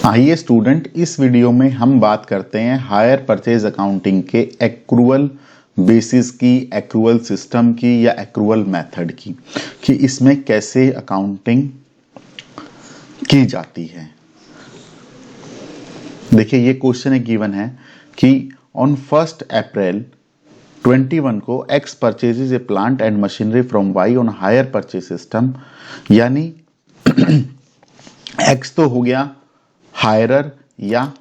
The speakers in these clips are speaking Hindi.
आइए स्टूडेंट, इस वीडियो में हम बात करते हैं हायर परचेज अकाउंटिंग के एक्रूअल बेसिस की, एक्रूअल सिस्टम की या एक्रूअल मेथड की, कि इसमें कैसे अकाउंटिंग की जाती है। देखिए, ये क्वेश्चन एक गिवन है कि ऑन 1 अप्रैल 21 को X purchases a plant and machinery from Y on hire purchase system, यानी एक्स तो हो गया हायरर या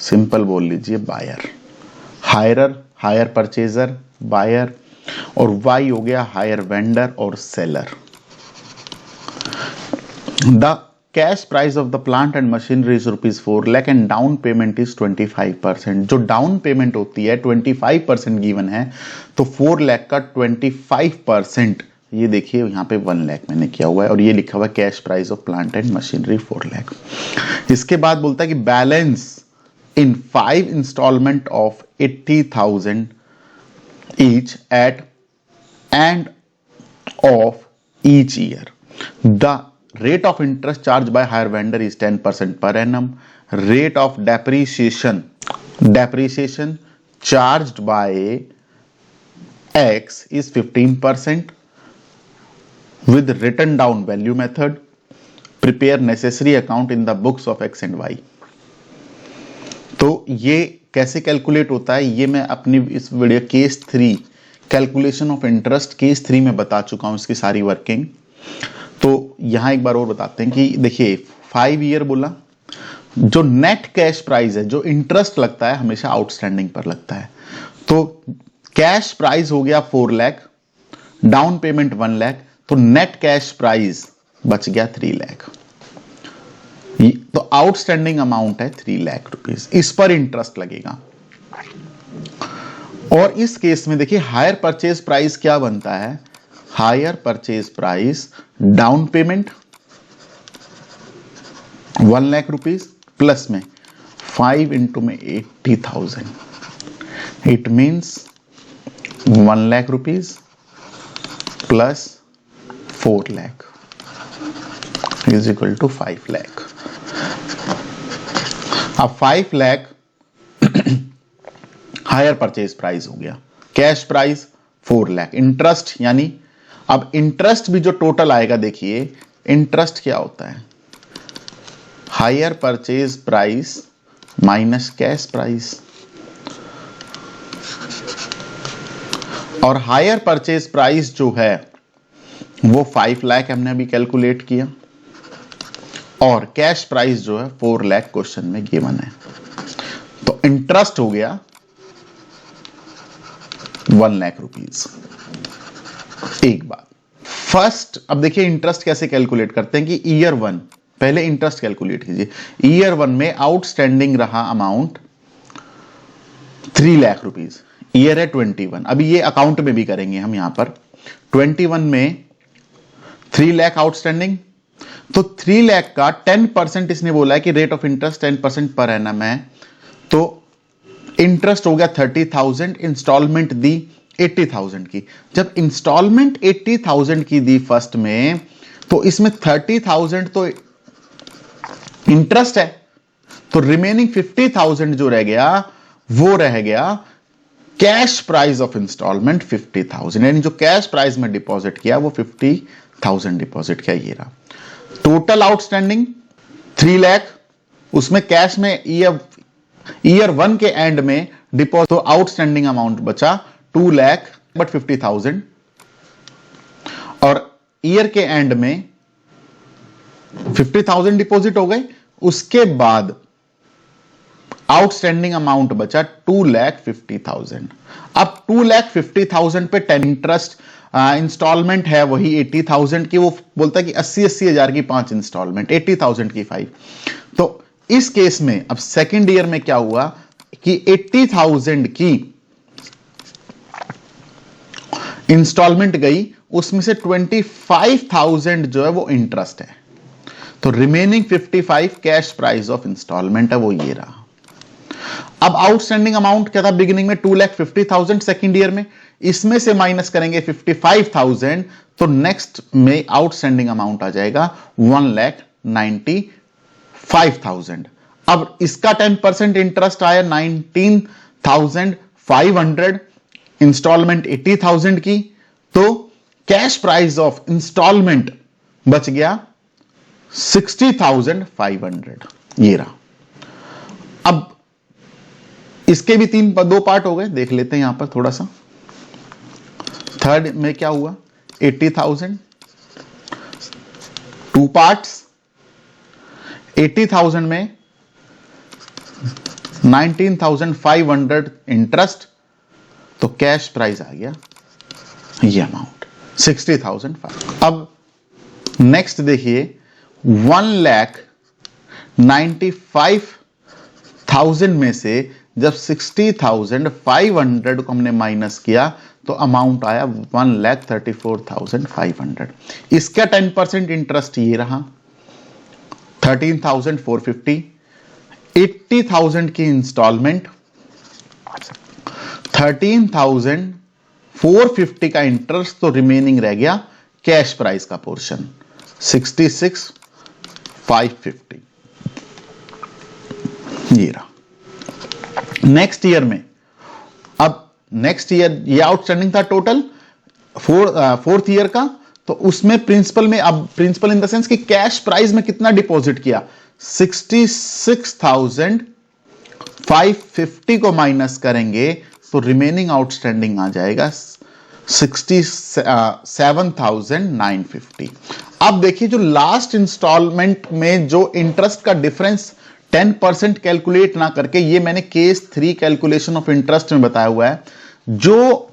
सिंपल बोल लीजिए buyer, hirer hire purchaser buyer, और वाई हो गया हायर वेंडर और seller. The cash price of the plant and machinery is ₹4 lakh and down payment is 25%। जो डाउन पेमेंट होती है 25% गिवन है, तो 4 लाख का 25%, ये देखिए यहाँ पे 1 लाख मैंने किया हुआ है, और ये लिखा हुआ है cash price of plant and machinery 4 lakh. इसके बाद बोलता है कि balance in 5 instalment of 80,000 each at end of each year. The rate of interest charged by hire vendor is 10% per annum. Rate of depreciation charged by X is 15% with written down value method. Prepare necessary account in the books of X and Y. तो ये कैसे कैलकुलेट होता है, ये मैं अपनी इस video case 3 calculation of interest case 3 में बता चुका हूं, इसकी सारी वर्किंग। तो यहां एक बार और बताते हैं कि देखिए 5 ईयर बोला, जो नेट कैश प्राइस है, जो इंटरेस्ट लगता है हमेशा आउटस्टैंडिंग पर लगता है। तो कैश प्राइस हो गया 4 लाख, डाउन पेमेंट 1 लाख, तो नेट कैश प्राइस बच गया 3 लाख। तो आउटस्टैंडिंग अमाउंट है 3 लाख रुपीस, इस पर इंटरेस्ट लगेगा। और इस केस में देखिए हायर परचेज प्राइस क्या बनता है, hire purchase price down payment 1 lakh rupees plus में 5 इंटू में 80,000, it means 1 lakh rupees plus 4 lakh is equal to 5 lakh. अब 5 लाख हायर परचेज प्राइस हो गया, कैश प्राइस 4 लाख, इंटरेस्ट यानी अब इंटरेस्ट भी जो टोटल आएगा, देखिए इंटरेस्ट क्या होता है, hire purchase price minus cash price, और हायर परचेज प्राइस जो है वो 5 लाख हमने अभी कैलकुलेट किया, और कैश प्राइस जो है 4 लाख क्वेश्चन में गिवन है। तो इंटरेस्ट हो गया 1 लाख रुपीस। एक बात फर्स्ट, अब देखिए इंटरेस्ट कैसे कैलकुलेट करते हैं कि ईयर 1, पहले इंटरेस्ट कैलकुलेट कीजिए। ईयर 1 में आउटस्टैंडिंग रहा अमाउंट 3 लाख रुपीस, ईयर है 21। अभी ये अकाउंट में भी करेंगे हम, यहां पर 21 में 3 लाख आउटस्टैंडिंग, तो 3 लाख का 10% इसने बोला है कि rate of interest 10% per annum है, तो इंटरेस्ट हो गया 30,000, इंस्टॉलमेंट दी 80,000 की। जब इंस्टॉलमेंट 80,000 की दी फर्स्ट में, तो इसमें 30,000 तो इंटरेस्ट है, तो रिमेनिंग 50,000 जो रह गया वो रह गया कैश प्राइस ऑफ इंस्टॉलमेंट 50,000, यानी जो कैश प्राइस में डिपॉजिट किया वो 50,000 डिपॉजिट किया। ये रहा टोटल आउटस्टैंडिंग 3 लाख, उसमें कैश में ईयर 1 के एंड में डिपॉजिट, तो आउटस्टैंडिंग अमाउंट बचा 2 लाख बट 50,000, और ईयर के एंड में 50,000 डिपॉजिट हो गए। उसके बाद आउटस्टैंडिंग अमाउंट बचा 2,50,000। अब 2,50,000 पे 10 इंटरेस्ट इंस्टॉलमेंट है वही 80,000 की, वो बोलता है कि 80 हजार की 5 इंस्टॉलमेंट, 80,000 की 5। तो इस केस में अब सेकेंड ईयर में क्या हुआ कि 80,000 की इंस्टॉलमेंट गई, उसमें से 25,000 जो है वो इंटरेस्ट है, तो remaining 55 cash price of instalment है, वो ये रहा। अब आउटस्टैंडिंग अमाउंट क्या था बिगिनिंग में 2,50,000, सेकेंड ईयर में इसमें से माइनस करेंगे 55,000, तो नेक्स्ट में आउटस्टैंडिंग अमाउंट आ जाएगा 1,95,000। 5,000। अब इसका 10% इंटरेस्ट आया 19,500, इंस्टॉलमेंट 80,000 की, तो कैश प्राइस ऑफ इंस्टॉलमेंट बच गया 60,500। ये रहा। अब इसके भी दो पार्ट हो गए, देख लेते हैं यहां पर थोड़ा सा। थर्ड में क्या हुआ, 80,000, 2 पार्ट्स। 80,000 में 19,500 इंटरेस्ट, तो कैश प्राइस आ गया ये अमाउंट 60,500। अब नेक्स्ट देखिए, 1,95,000 में से जब 60,500 को हमने माइनस किया तो अमाउंट आया 1,34,500। इसका 10% इंटरेस्ट ये रहा 13,450, 80,000 की इंस्टॉलमेंट, 13,450 का इंटरेस्ट, तो रिमेनिंग रह गया कैश प्राइस का पोर्शन 66,550। ये रहा। नेक्स्ट ईयर में, अब नेक्स्ट ईयर ये आउटस्टैंडिंग था टोटल फोर्थ ईयर का, तो उसमें प्रिंसिपल में, अब प्रिंसिपल इन द सेंस कि कैश प्राइस में कितना डिपॉजिट किया, 66,550 को माइनस करेंगे तो रिमेनिंग आउटस्टैंडिंग आ जाएगा 67,950। अब देखिए, जो लास्ट इंस्टॉलमेंट में जो इंटरेस्ट का डिफरेंस 10% कैलकुलेट ना करके, ये मैंने केस 3 कैलकुलेशन ऑफ इंटरेस्ट में बताया हुआ है, जो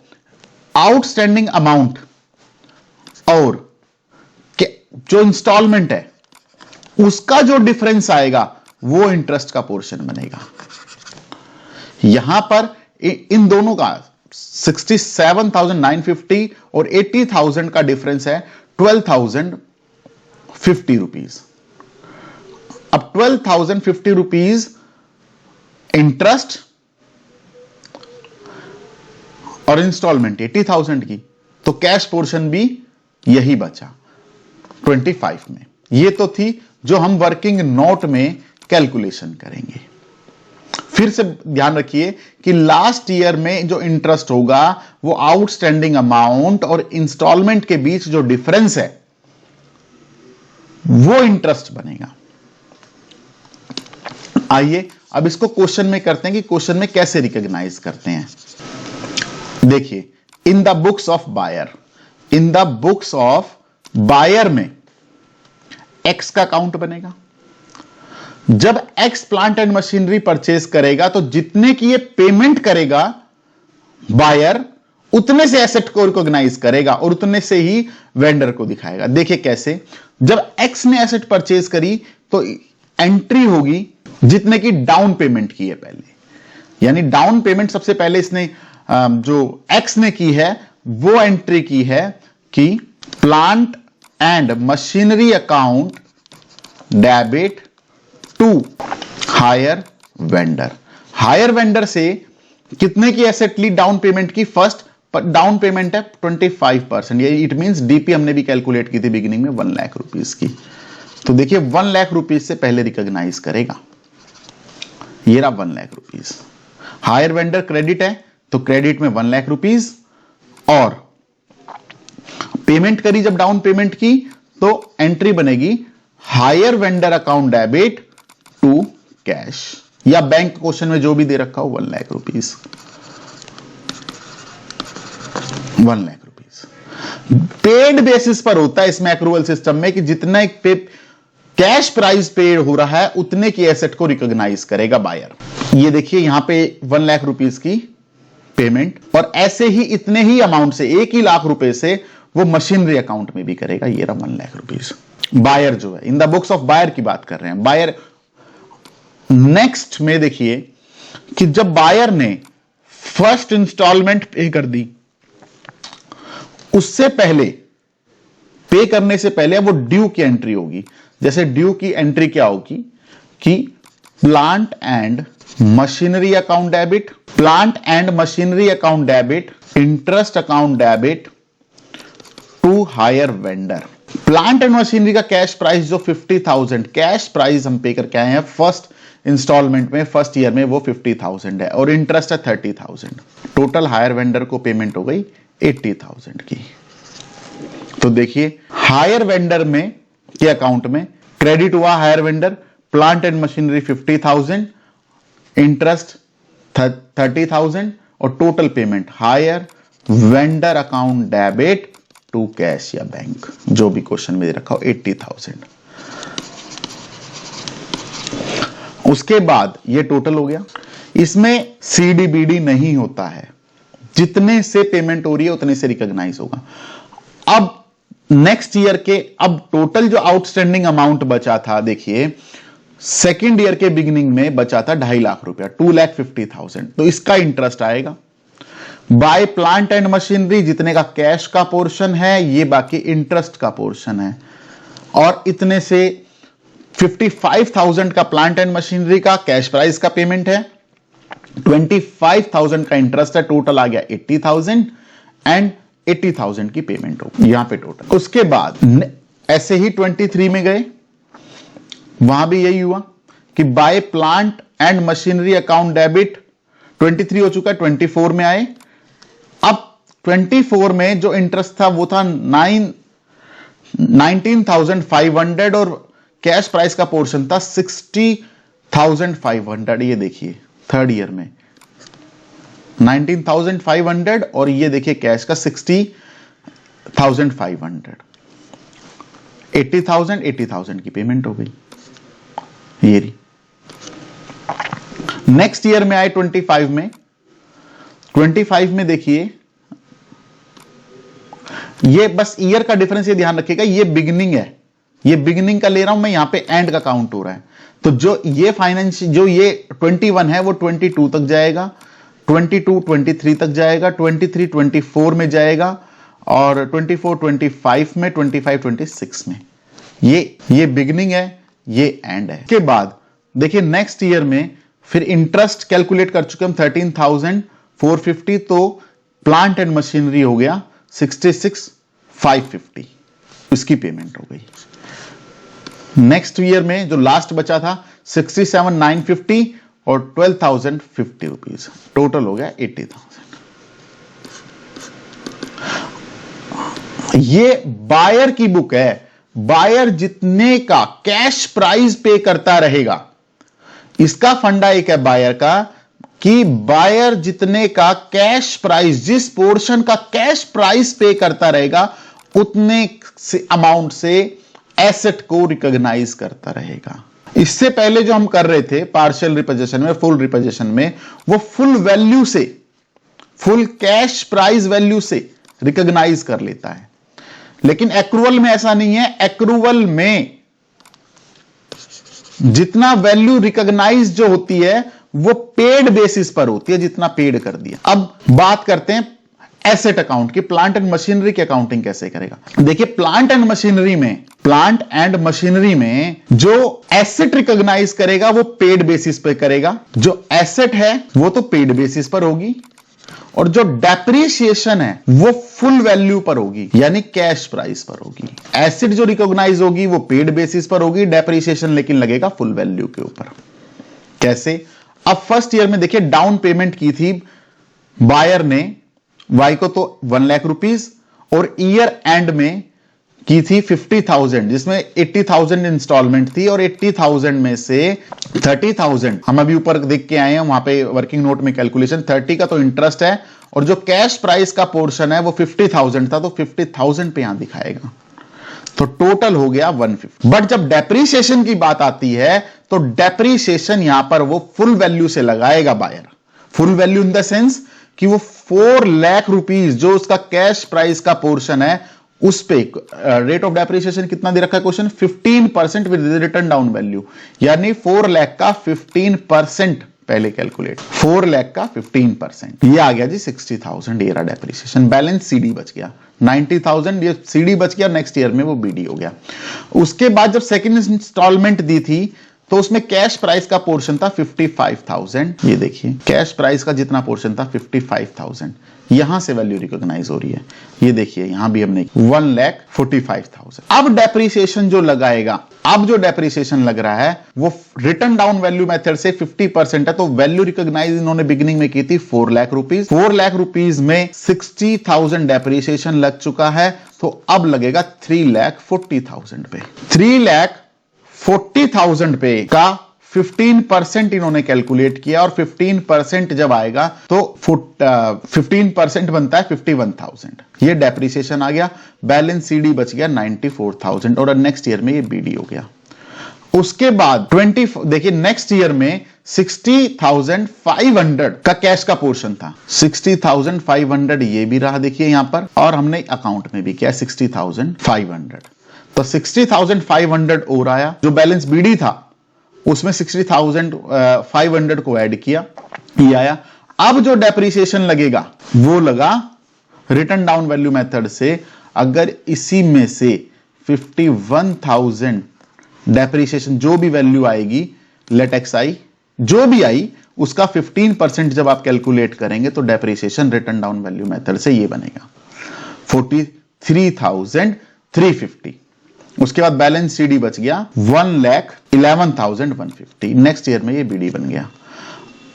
आउटस्टैंडिंग अमाउंट और जो इंस्टॉलमेंट है उसका जो डिफरेंस आएगा वो इंटरेस्ट का पोर्शन बनेगा। यहां पर इन दोनों का 67,950 और 80,000 का डिफरेंस है 12,050 रुपीज। अब 12,050 रुपीज इंटरेस्ट और इंस्टॉलमेंट 80,000 की, तो कैश पोर्शन भी यही बचा 25 में। ये तो थी जो हम वर्किंग नोट में कैलकुलेशन करेंगे। फिर से ध्यान रखिए कि लास्ट ईयर में जो इंटरेस्ट होगा वो आउटस्टैंडिंग अमाउंट और इंस्टॉलमेंट के बीच जो डिफरेंस है वो इंटरेस्ट बनेगा। आइए अब इसको क्वेश्चन में करते हैं कि क्वेश्चन में कैसे रिकॉग्नाइज करते हैं। देखिए, in the books of buyer, in the books of buyer में एक्स का अकाउंट बनेगा। जब X plant and machinery purchase करेगा तो जितने की ये पेमेंट करेगा बायर, उतने से एसेट को रिकॉग्नाइज करेगा और उतने से ही वेंडर को दिखाएगा। देखिए कैसे, जब एक्स ने एसेट परचेज करी तो एंट्री होगी जितने की डाउन पेमेंट की है पहले, यानी डाउन पेमेंट सबसे पहले इसने जो एक्स ने की है वो एंट्री की है कि plant and machinery account debit to hire vendor. Hire vendor से कितने की एसेट ली डाउन पेमेंट की, फर्स्ट डाउन पेमेंट है 25%, ये इट मींस डीपी हमने भी कैलकुलेट की थी बिगिनिंग में 1 लाख रुपीस की। तो देखिए 1 लाख रुपीस से पहले रिकॉग्नाइज करेगा, ये रहा 1 lakh rupees. Higher vendor credit है तो क्रेडिट में 1 लाख रुपीस, और पेमेंट करी जब डाउन पेमेंट की तो एंट्री बनेगी hire vendor account debit to cash, या बैंक क्वेश्चन में जो भी दे रखा हो 1 lakh rupees, 1 lakh rupees. Paid basis पर होता है इसमें एक्रूवल सिस्टम में कि जितना एक कैश प्राइस पेड हो रहा है उतने की एसेट को रिकॉग्नाइज करेगा बायर। ये देखिए यहां पे 1 लाख रुपीस की पेमेंट, और ऐसे ही इतने ही अमाउंट से 1 ही लाख रुपए से वो मशीनरी अकाउंट में भी करेगा। ये रहा 1 लाख रुपीस। बायर जो है, in the books of buyer की बात कर रहे हैं, बायर। नेक्स्ट में देखिए कि जब बायर ने फर्स्ट इंस्टॉलमेंट पे कर दी, उससे पहले, पे करने से पहले वो ड्यू की एंट्री होगी। जैसे ड्यू की एंट्री क्या होगी कि plant and machinery account debit, plant and machinery account debit, interest account debit to hire vendor. Plant and machinery का कैश प्राइस जो 50,000 कैश प्राइस हम पे करके आए हैं फर्स्ट इंस्टॉलमेंट में, फर्स्ट ईयर में, वो 50,000 है और इंटरेस्ट है 30,000। टोटल हायर वेंडर को पेमेंट हो गई 80,000 की। तो देखिए हायर वेंडर में के अकाउंट में क्रेडिट हुआ hire vendor, plant and machinery 50,000, interest 30,000 और total payment hire vendor account debit to cash या बैंक, जो भी क्वेश्चन में रखा हो 80,000। उसके बाद ये टोटल हो गया। इसमें सीडीबीडी नहीं होता है, जितने से पेमेंट हो रही है उतने से रिकॉग्नाइज होगा। अब नेक्स्ट ईयर के अब टोटल जो आउटस्टैंडिंग अमाउंट बचा था, देखिए सेकेंड ईयर के बिगिनिंग में बचा था 2.5 लाख रुपया, 2,50,000, तो इसका इंटरेस्ट आएगा। बाय प्लांट एंड मशीनरी जितने का कैश का पोर्शन है, ये बाकी इंटरेस्ट का पोर्शन है, और इतने से 55,000 का प्लांट एंड मशीनरी का कैश प्राइस का पेमेंट है, 25,000 का इंटरेस्ट है, टोटल आ गया 80,000 एंड 80,000 की पेमेंट होगी यहां पे टोटल। उसके बाद ऐसे ही 23 में गए, वहां भी यही हुआ कि by plant and machinery account debit 23 हो चुका है, 24 में आए। अब 24 में जो इंटरेस्ट था वो था 19,500 और कैश प्राइस का पोर्शन था 60,500। ये देखिए थर्ड ईयर में 19,500 और ये देखिए कैश का 60,500, 80,000 की पेमेंट हो गई। ये रही। नेक्स्ट ईयर में आए 25 में, 25 में देखिए ये बस ईयर का डिफरेंस ये ध्यान रखिएगा, ये बिगिनिंग है, ये बिगिनिंग का ले रहा हूं मैं, यहां पे एंड का काउंट हो रहा है। तो जो ये फाइनेंस जो ये 21 है वो 22 तक जाएगा, 22 23 तक जाएगा, 23 24 में जाएगा और 24 25 में, 25 26 में। ये बिगिनिंग है, ये एंड है। के बाद देखिए नेक्स्ट ईयर में फिर इंटरेस्ट कैलकुलेट कर चुके हम 13,450, तो प्लांट एंड मशीनरी हो गया 66,550, इसकी पेमेंट हो गई। नेक्स्ट ईयर में जो लास्ट बचा था 67,950 और 12,050 रुपीज, टोटल हो गया 80,000। ये बायर की बुक है। बायर जितने का कैश प्राइस पे करता रहेगा, इसका फंडा एक है बायर का कि बायर जितने का कैश प्राइस, जिस पोर्शन का कैश प्राइस पे करता रहेगा उतने से अमाउंट से एसेट को रिकॉग्नाइज करता रहेगा। इससे पहले जो हम कर रहे थे पार्शियल रिपोजिशन में, फुल रिपोजिशन में, वो फुल वैल्यू से, फुल कैश प्राइस वैल्यू से रिकॉग्नाइज कर लेता है। लेकिन एक्रूवल में ऐसा नहीं है। एक्रूवल में जितना वैल्यू रिकॉग्नाइज जो होती है वो पेड बेसिस पर होती है, जितना पेड कर दिया। अब बात करते हैं एसेट अकाउंट की, प्लांट एंड मशीनरी की अकाउंटिंग कैसे करेगा। देखिए प्लांट एंड मशीनरी में जो एसेट रिकॉग्नाइज करेगा वो पेड बेसिस पर करेगा। जो एसेट है वो तो पेड बेसिस पर होगी, और जो डेप्रिसिएशन है वो फुल वैल्यू पर होगी, यानी कैश प्राइस पर होगी। एसेट जो रिकॉग्नाइज होगी वो पेड बेसिस पर होगी, डेप्रिसिएशन लेकिन लगेगा फुल वैल्यू के ऊपर। कैसे? अब फर्स्ट ईयर में देखिए डाउन पेमेंट की थी बायर ने वाई को, तो 1 लाख रुपीज, और ईयर एंड में की थी 50,000, जिसमें 80,000 इंस्टॉलमेंट थी, और 80,000 में से 30,000 हम अभी ऊपर देख के आए हैं, वहां पे वर्किंग नोट में कैलकुलेशन 30 का तो इंटरेस्ट है, और जो कैश प्राइस का पोर्शन है वो 50,000 था, तो 50,000 पे यहां दिखाएगा, तो टोटल हो गया 150। बट जब डेप्रीशिएशन की बात आती है तो डेप्रीशिएशन यहां पर वो फुल वैल्यू से लगाएगा buyer. Full value in the sense कि वो 4 लाख रुपीज जो उसका कैश प्राइस का पोर्शन है, उस पे रेट ऑफ डेप्रिसिएशन कितना दे रखा है question, 15% with return down value, यानी 4 लाख का 15% पहले कैलकुलेट, 4 लाख का 15%, ये आ गया जी 60,000। ये रहा डेप्रिसिएशन। बैलेंस सीडी बच गया 90,000, ये सीडी बच गया, नेक्स्ट ईयर में वो बीडी हो गया। उसके बाद जब सेकंड इंस्टॉलमेंट दी थी तो उसमें कैश प्राइस का पोर्शन था 55,000। ये देखिए कैश प्राइस का जितना पोर्शन था 55,000, यहां से वैल्यू रिकॉग्नाइज हो रही है। ये देखिए यहां भी हमने 1,45,000। अब डेप्रिसिएशन जो लगाएगा, अब जो डेप्रिसिएशन लग रहा है वो रिटर्न डाउन वैल्यू मेथड से 50% है, तो वैल्यू रिकॉग्नाइज इन्होंने बिगिनिंग में की थी 4 लाख रुपीज। 4 लाख रुपीज में 60,000 डेप्रिसिएशन लग चुका है, तो अब लगेगा 3,40,000 पे। 3,40,000 पे का 15% इन्होंने कैलकुलेट किया, और 15% जब आएगा तो 15% बनता है 51,000। ये डेप्रिसिएशन आ गया, बैलेंस सीडी बच गया 94,000, और नेक्स्ट ईयर में ये बीडी हो गया। उसके बाद देखिए नेक्स्ट ईयर में 60,500 का कैश का पोर्शन था। 60,500 ये भी रहा देखिए यहां पर, और हमने अकाउंट में भी किया 60,500। तो 60,500 और आया, जो बैलेंस बीडी था उसमें 60,500 को ऐड किया, ये आया। अब जो डेप्रिसिएशन लगेगा वो लगा रिटर्न डाउन वैल्यू मेथड से। अगर इसी में से 51,000 डेप्रिसिएशन जो भी वैल्यू आएगी, लेट एक्स आई, जो भी आई उसका 15% जब आप कैलकुलेट करेंगे तो depreciation return down value method से ये बनेगा 43,350। उसके बाद बैलेंस सीडी बच गया 1,11,150। नेक्स्ट ईयर में ये बीडी बन गया।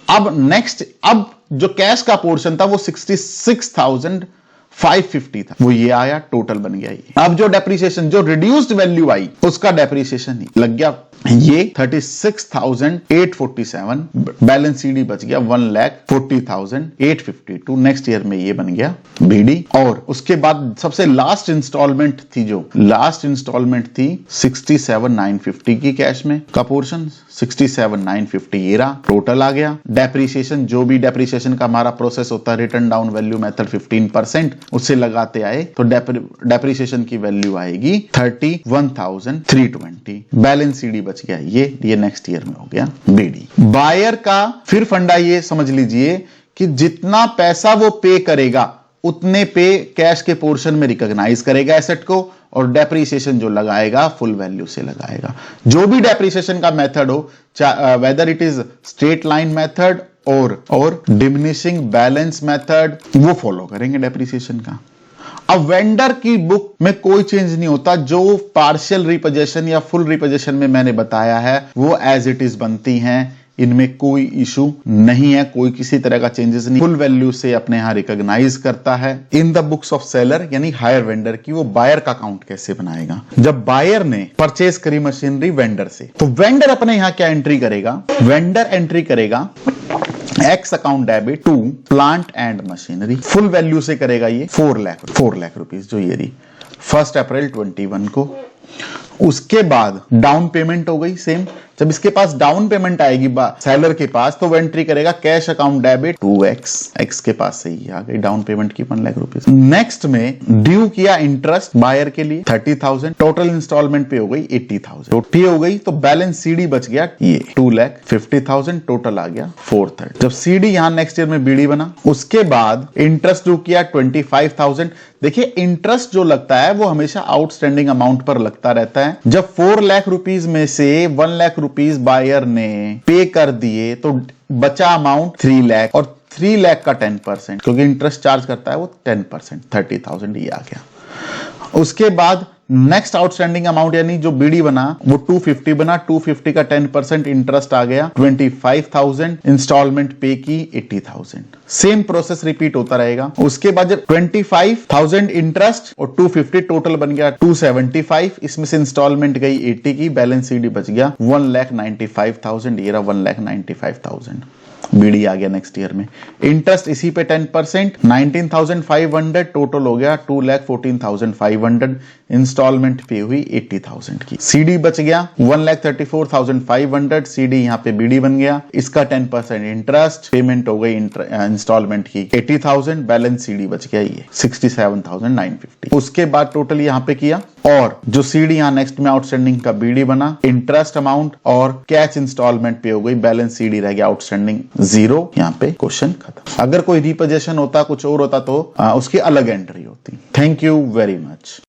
अब जो कैश का पोर्शन था वो 66,550 था, वो ये आया, टोटल बन गया ये। अब जो डेप्रिसिएशन, जो रिड्यूस्ड वैल्यू आई उसका डेप्रिसिएशन लग गया ये 36,847। बैलेंस सीडी बच गया 1,40,852। नेक्स्ट ईयर में ये बन गया बीडी। और उसके बाद सबसे लास्ट इंस्टॉलमेंट थी, जो लास्ट इंस्टॉलमेंट थी 67,950 की कैश में का पोर्शन, 67,950 ये रहा, टोटल आ गया। डेप्रिसिएशन, जो भी डेप्रिसिएशन का हमारा प्रोसेस होता है रिटर्न डाउन वैल्यू मेथड 15%, उससे लगाते आए तो डेप्रिसिएशन की वैल्यू आएगी 31,320। बैलेंस सीडी बच गया ये नेक्स्ट ईयर में हो गया बीडी। बायर का फिर फंडा ये समझ लीजिए कि जितना पैसा वो पे करेगा उतने पे कैश के पोर्शन में रिकॉग्नाइज करेगा एसेट को, और डेप्रिसिएशन जो लगाएगा फुल वैल्यू से लगाएगा। जो भी डेप्रिसिएशन का मेथड हो, whether it is straight line method और डिमिनिशिंग बैलेंस मेथड, वो फॉलो करेंगे डेप्रिसिएशन का। अब वेंडर की बुक में कोई चेंज नहीं होता, जो पार्शियल रिपोजेशन या फुल रिपोजेशन में मैंने बताया है वो एज इट इज बनती हैं, इनमें कोई इशू नहीं है, कोई किसी तरह का चेंजेस नहीं। फुल वैल्यू से अपने यहां रिकॉग्नाइज करता है। In the books of seller यानी हायर वेंडर की, वो बायर का अकाउंट कैसे बनाएगा? जब बायर ने परचेज करी मशीनरी वेंडर से, तो वेंडर अपने यहां क्या एंट्री करेगा? वेंडर एंट्री करेगा X account debit to plant and machinery, full value से करेगा ये 4 लाख रुपीस, जो ये रही 1 अप्रैल 21 को। उसके बाद डाउन पेमेंट हो गई सेम। जब इसके पास डाउन पेमेंट आएगी सेलर के पास, तो वो एंट्री करेगा cash account debit 2x, x के पास से ही आ गई डाउन पेमेंट की 1 लाख रुपीस। नेक्स्ट में ड्यू किया इंटरेस्ट बायर के लिए 30,000, टोटल इंस्टॉलमेंट पे हो गई 80,000, तो पे हो गई, तो बैलेंस सीडी बच गया ये 2,50,000, टोटल आ गया 430। जब सीडी यहां नेक्स्ट ईयर में बीडी बना, उसके बाद इंटरेस्ट ड्यू किया 25,000। देखिए इंटरेस्ट जो लगता है वो हमेशा आउटस्टैंडिंग अमाउंट पर लगता रहता है। जब 4 लाख रुपीस में से 1 लाख रुपीस बायर ने पे कर दिए, तो बचा अमाउंट 3 लाख, और 3 लाख का 10%, क्योंकि इंटरेस्ट चार्ज करता है वो 10%, 30,000 ये आ गया। उसके बाद नेक्स्ट आउटस्टैंडिंग अमाउंट यानी जो बीडी बना वो 250 बना, 250 का 10% इंटरेस्ट आ गया 25,000, इंस्टॉलमेंट पे की 80,000। सेम प्रोसेस रिपीट होता रहेगा। उसके बाद जब 25,000 इंटरेस्ट और 250 टोटल बन गया 275, इसमें से इंस्टॉलमेंट गई 80 की, बैलेंस सीडी बच गया 1,95,000, ये रहा 1,95,000। बीडी आ गया नेक्स्ट ईयर में। इंटरेस्ट इसी पे 10%, 19,500, टोटल हो गया 2,14,500, इंस्टॉलमेंट पे हुई 80,000 की। सीडी बच गया 1,34,500, सीडी यहाँ पे बीडी बन गया, इसका 10% इंटरेस्ट, पेमेंट हो गई इंस्टॉलमेंट की 80,000, बैलेंस सीडी बच गया ये 67,950। उसके बाद टोटल यहाँ पे किया, और जो सीडी यहाँ नेक्स्ट में आउटस्टैंडिंग का बीडी बना, इंटरेस्ट अमाउंट और कैश इंस्टॉलमेंट पे हो गई, बैलेंस सीडी रह गया आउटस्टैंडिंग 0। यहाँ पे क्वेश्चन खत्म। अगर कोई रिपोजेशन होता, कुछ और होता, तो उसकी अलग एंट्री होती। Thank you very much.